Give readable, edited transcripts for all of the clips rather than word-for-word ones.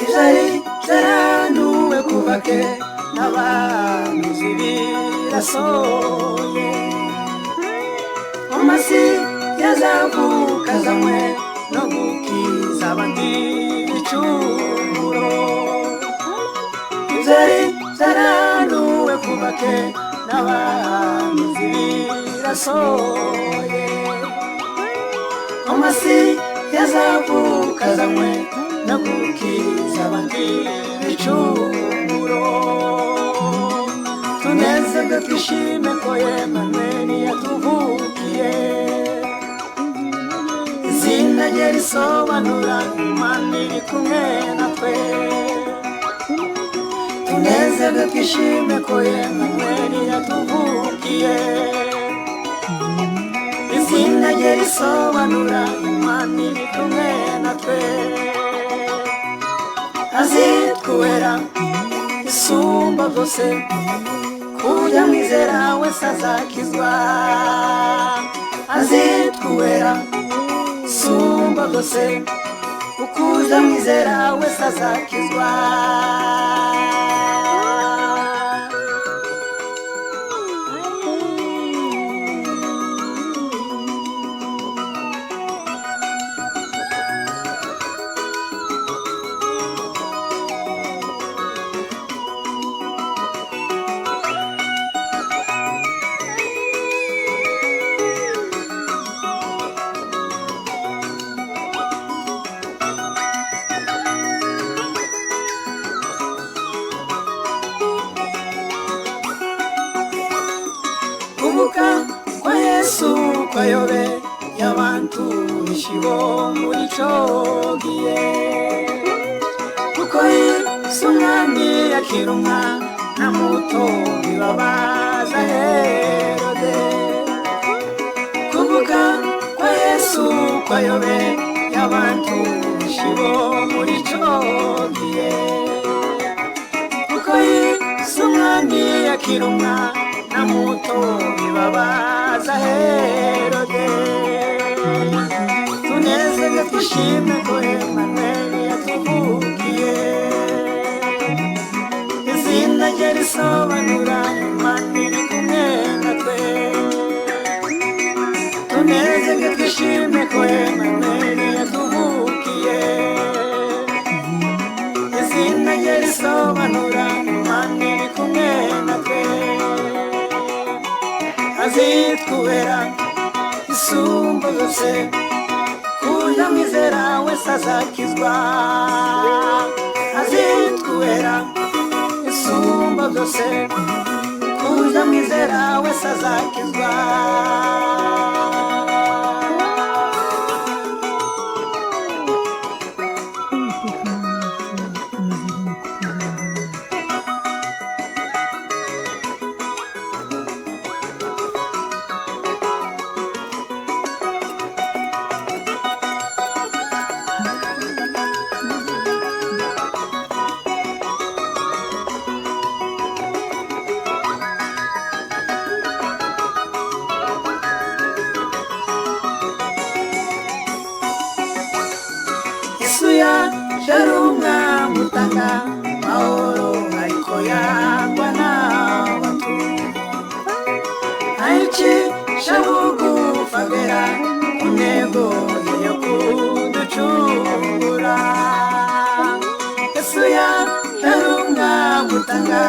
izari zaranuwe kuva kera n'abahanuzi birasohoye amasi yazavuka azanywe no gukiza abandi ibicumuro izari zaranuwe kuva kera n'abahanuzi birasohoye amasi yazavuka azanywe no gukiza abandi ibicumuro tunezerwe twishime ko Emmanueli yatuvukiye izina rye risobanura Imana iri kumwe natwe tunezerwe twishime ko Emmanueli yatuvukiye izina rye risobanura Imana iri kumwe natwe azitwera isumba byose kujya mwizera wese azakizwa azitwera isumba byose ukujya mwizera wese azakizwa kuvuka kwa Yesu kwayobe y'abantu ishibo muri cogiye kuko Yesu umwami yakirumwa na muto bibabaza Herode kuvuka kwa Yesu kwayobe y'abantu ishibo muri cogiye kuko Yesu umwami yakirumwa na muto bibabaza Herode tunezerwe twishime ko Emmanueli yatuvukiye izina rye risobanura Imana iri kumwe natwe tunezerwe twishime ko Emmanueli yatuvukiye izina rye risobanura Imana iri kumwe natwe azitwera isumba byose kujya mwizera wese azakizwa azitwera isumba byose kujya mwizera wese azakizwa Sharunga mutanga mahoro ariko yangwa n'abantu aichi shabugu fagera kunego yo kuducungura Yesu ya sharunga mutanga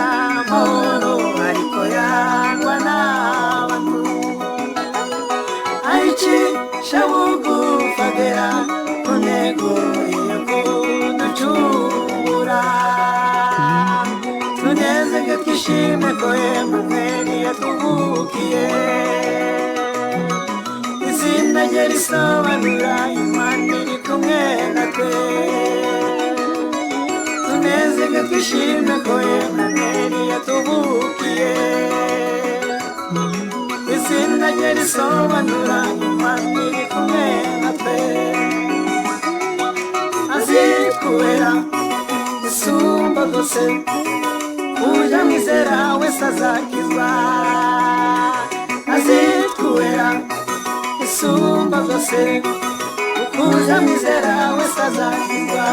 mahoro ariko yangwa n'abantu aichi shabugu fagera kunego tunezerwe twishime ko Emmanueli yatuvukiye izina rye risobanura Imana iri kumwe natwe tunezerwe twishime ko Emmanueli yatuvukiye izina rye risobanura Imana iri kumwe natwe azitwera isumba byose kujya mwizera wese azakizwa azitwera isumba byose kujya mwizera wese azakizwa